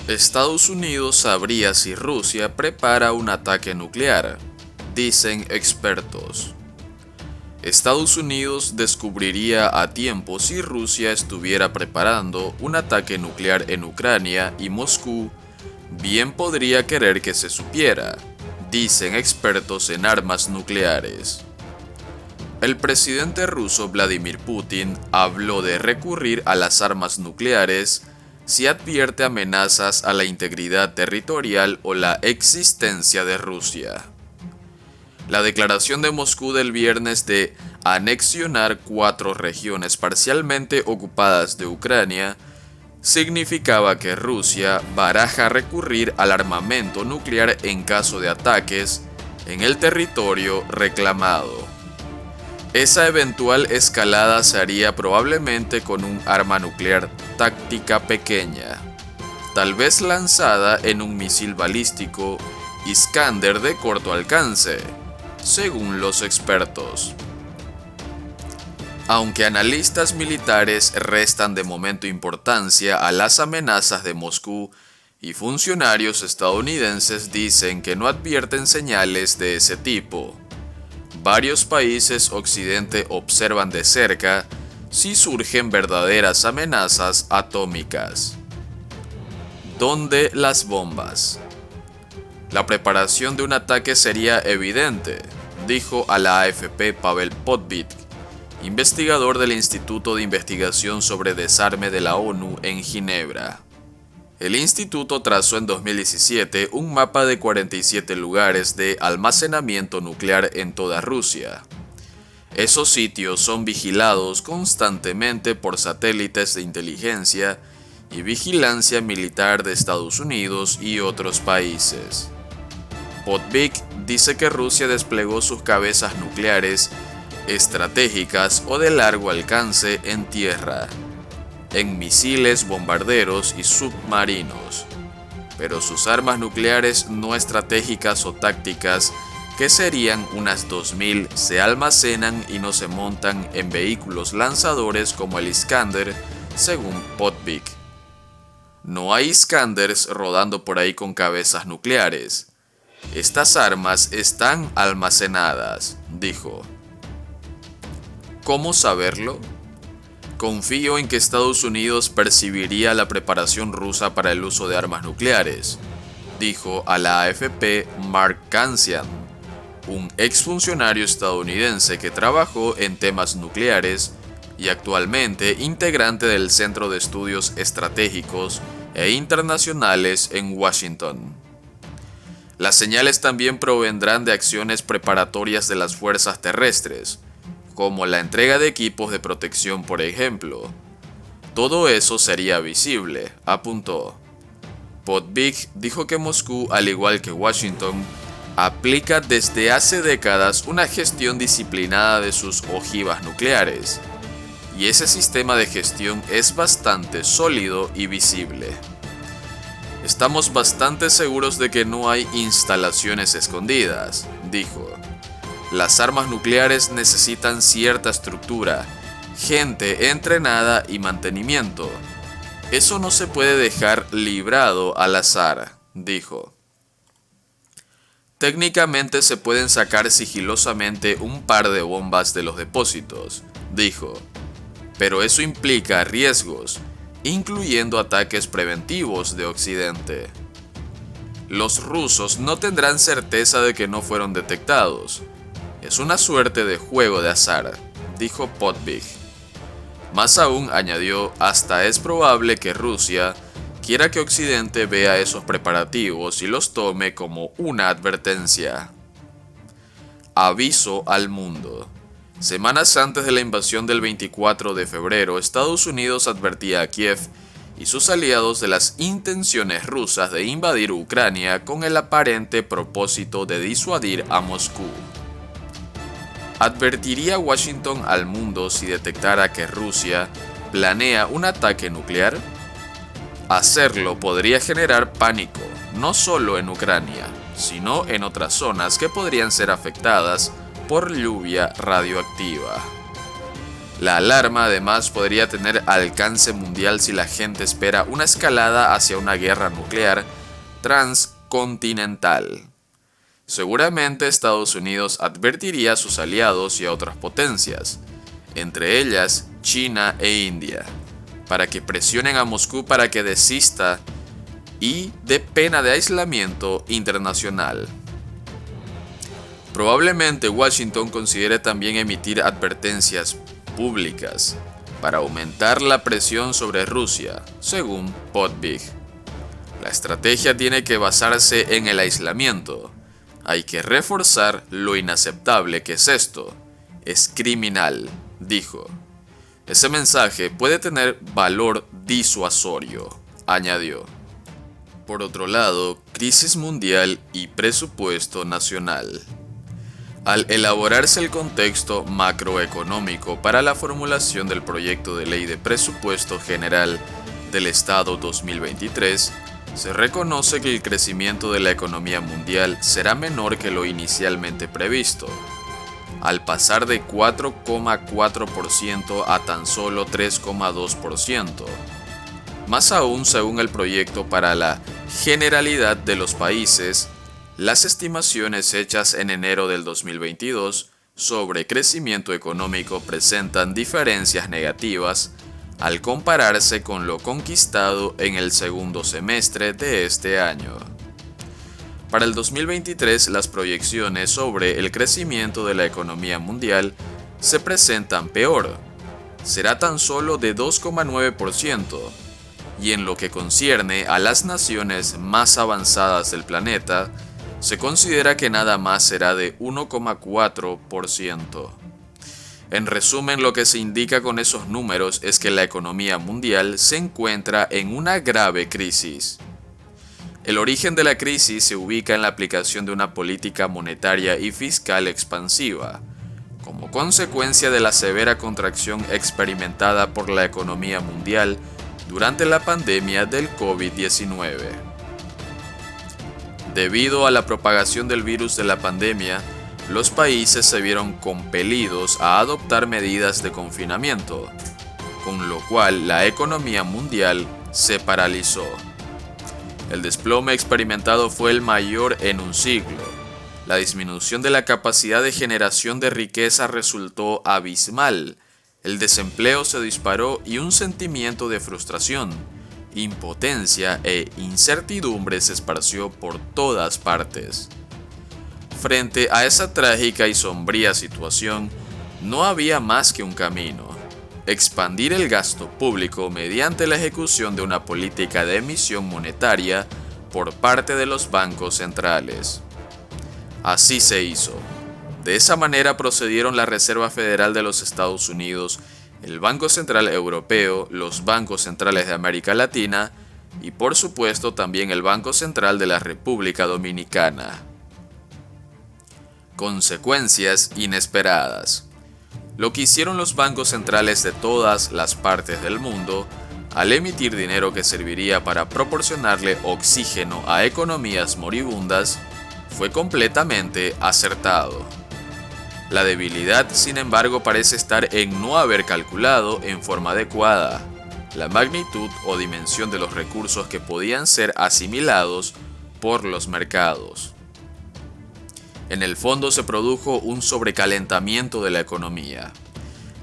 Estados Unidos sabría si Rusia prepara un ataque nuclear, dicen expertos. Estados Unidos descubriría a tiempo si Rusia estuviera preparando un ataque nuclear en Ucrania y Moscú bien podría querer que se supiera, dicen expertos en armas nucleares. El presidente ruso Vladimir Putin habló de recurrir a las armas nucleares si advierte amenazas a la integridad territorial o la existencia de Rusia. La declaración de Moscú del viernes de anexionar 4 regiones parcialmente ocupadas de Ucrania significaba que Rusia baraja recurrir al armamento nuclear en caso de ataques en el territorio reclamado. Esa eventual escalada se haría probablemente con un arma nuclear táctica pequeña, tal vez lanzada en un misil balístico Iskander de corto alcance, según los expertos. Aunque analistas militares restan de momento importancia a las amenazas de Moscú y funcionarios estadounidenses dicen que no advierten señales de ese tipo, varios países occidente observan de cerca si surgen verdaderas amenazas atómicas. ¿Dónde las bombas? La preparación de un ataque sería evidente, dijo a la AFP Pavel Podbit, investigador del Instituto de Investigación sobre Desarme de la ONU en Ginebra. El instituto trazó en 2017 un mapa de 47 lugares de almacenamiento nuclear en toda Rusia. Esos sitios son vigilados constantemente por satélites de inteligencia y vigilancia militar de Estados Unidos y otros países. Podbik dice que Rusia desplegó sus cabezas nucleares estratégicas o de largo alcance en tierra, en misiles, bombarderos y submarinos, pero sus armas nucleares no estratégicas o tácticas, que serían unas 2000, se almacenan y no se montan en vehículos lanzadores como el Iskander, según Podbik. No hay Iskanders rodando por ahí con cabezas nucleares. Estas armas están almacenadas, dijo. ¿Cómo saberlo? Confío en que Estados Unidos percibiría la preparación rusa para el uso de armas nucleares, dijo a la AFP Mark Kansian, un exfuncionario estadounidense que trabajó en temas nucleares y actualmente integrante del Centro de Estudios Estratégicos e Internacionales en Washington. Las señales también provendrán de acciones preparatorias de las fuerzas terrestres, como la entrega de equipos de protección, por ejemplo. Todo eso sería visible, apuntó. Podbik dijo que Moscú, al igual que Washington, aplica desde hace décadas una gestión disciplinada de sus ojivas nucleares, y ese sistema de gestión es bastante sólido y visible. Estamos bastante seguros de que no hay instalaciones escondidas, dijo. Las armas nucleares necesitan cierta estructura, gente entrenada y mantenimiento. Eso no se puede dejar librado al azar, dijo. Técnicamente se pueden sacar sigilosamente un par de bombas de los depósitos, dijo, pero eso implica riesgos, incluyendo ataques preventivos de Occidente. Los rusos no tendrán certeza de que no fueron detectados. Es una suerte de juego de azar, dijo Podbik. Más aún, añadió, hasta es probable que Rusia quiera que Occidente vea esos preparativos y los tome como una advertencia. Aviso al mundo. Semanas antes de la invasión del 24 de febrero, Estados Unidos advertía a Kiev y sus aliados de las intenciones rusas de invadir Ucrania con el aparente propósito de disuadir a Moscú. ¿Advertiría Washington al mundo si detectara que Rusia planea un ataque nuclear? Hacerlo podría generar pánico, no solo en Ucrania, sino en otras zonas que podrían ser afectadas por lluvia radioactiva. La alarma además podría tener alcance mundial si la gente espera una escalada hacia una guerra nuclear transcontinental. Seguramente Estados Unidos advertiría a sus aliados y a otras potencias, entre ellas China e India, para que presionen a Moscú para que desista y dé pena de aislamiento internacional. Probablemente Washington considere también emitir advertencias públicas para aumentar la presión sobre Rusia, según Potvig. La estrategia tiene que basarse en el aislamiento. Hay que reforzar lo inaceptable que es esto. Es criminal, dijo. Ese mensaje puede tener valor disuasorio, añadió. Por otro lado, crisis mundial y presupuesto nacional. Al elaborarse el contexto macroeconómico para la formulación del proyecto de ley de presupuesto general del Estado 2023, se reconoce que el crecimiento de la economía mundial será menor que lo inicialmente previsto, al pasar de 4,4% a tan solo 3,2%. Más aún, según el proyecto para la generalidad de los países, las estimaciones hechas en enero del 2022 sobre crecimiento económico presentan diferencias negativas al compararse con lo conquistado en el segundo semestre de este año. Para el 2023, las proyecciones sobre el crecimiento de la economía mundial se presentan peor. Será tan solo de 2,9%, y en lo que concierne a las naciones más avanzadas del planeta, se considera que nada más será de 1,4%. En resumen, lo que se indica con esos números es que la economía mundial se encuentra en una grave crisis. El origen de la crisis se ubica en la aplicación de una política monetaria y fiscal expansiva, como consecuencia de la severa contracción experimentada por la economía mundial durante la pandemia del COVID-19. Debido a la propagación del virus de la pandemia, los países se vieron compelidos a adoptar medidas de confinamiento, con lo cual la economía mundial se paralizó. El desplome experimentado fue el mayor en un siglo. La disminución de la capacidad de generación de riqueza resultó abismal. El desempleo se disparó y un sentimiento de frustración, impotencia e incertidumbre se esparció por todas partes. Frente a esa trágica y sombría situación, no había más que un camino: expandir el gasto público mediante la ejecución de una política de emisión monetaria por parte de los bancos centrales. Así se hizo. De esa manera procedieron la Reserva Federal de los Estados Unidos, el Banco Central Europeo, los bancos centrales de América Latina y por supuesto también el Banco Central de la República Dominicana. Consecuencias inesperadas. Lo que hicieron los bancos centrales de todas las partes del mundo al emitir dinero que serviría para proporcionarle oxígeno a economías moribundas fue completamente acertado. La debilidad, sin embargo, parece estar en no haber calculado en forma adecuada la magnitud o dimensión de los recursos que podían ser asimilados por los mercados. En el fondo se produjo un sobrecalentamiento de la economía.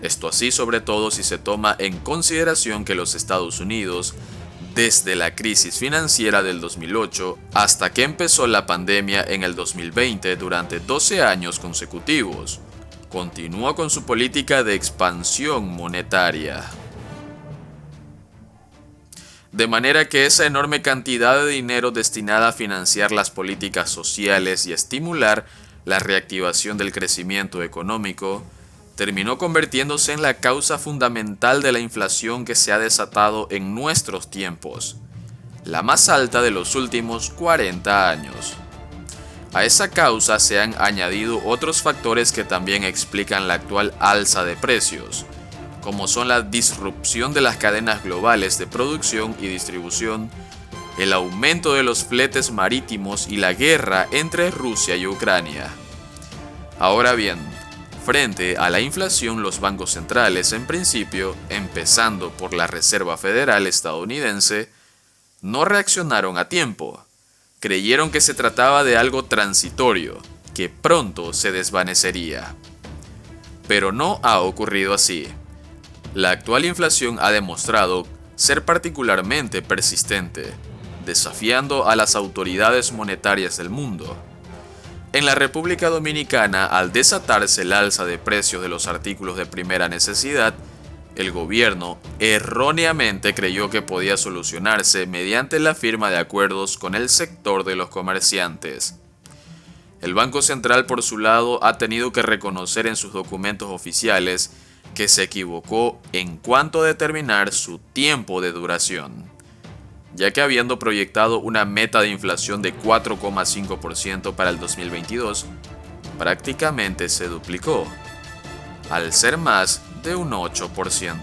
Esto así sobre todo si se toma en consideración que los Estados Unidos, desde la crisis financiera del 2008 hasta que empezó la pandemia en el 2020 durante 12 años consecutivos, continúa con su política de expansión monetaria. De manera que esa enorme cantidad de dinero destinada a financiar las políticas sociales y estimular la reactivación del crecimiento económico terminó convirtiéndose en la causa fundamental de la inflación que se ha desatado en nuestros tiempos, la más alta de los últimos 40 años. A esa causa se han añadido otros factores que también explican la actual alza de precios, como son la disrupción de las cadenas globales de producción y distribución, el aumento de los fletes marítimos y la guerra entre Rusia y Ucrania. Ahora bien, Frente a la inflación, los bancos centrales, en principio, empezando por la Reserva Federal estadounidense, no reaccionaron a tiempo. Creyeron que se trataba de algo transitorio, que pronto se desvanecería. Pero no ha ocurrido así. La actual inflación ha demostrado ser particularmente persistente, desafiando a las autoridades monetarias del mundo. En la República Dominicana, al desatarse el alza de precios de los artículos de primera necesidad, el gobierno erróneamente creyó que podía solucionarse mediante la firma de acuerdos con el sector de los comerciantes. El Banco Central, por su lado, ha tenido que reconocer en sus documentos oficiales que se equivocó en cuanto a determinar su tiempo de duración, ya que habiendo proyectado una meta de inflación de 4,5% para el 2022, prácticamente se duplicó, al ser más de un 8%.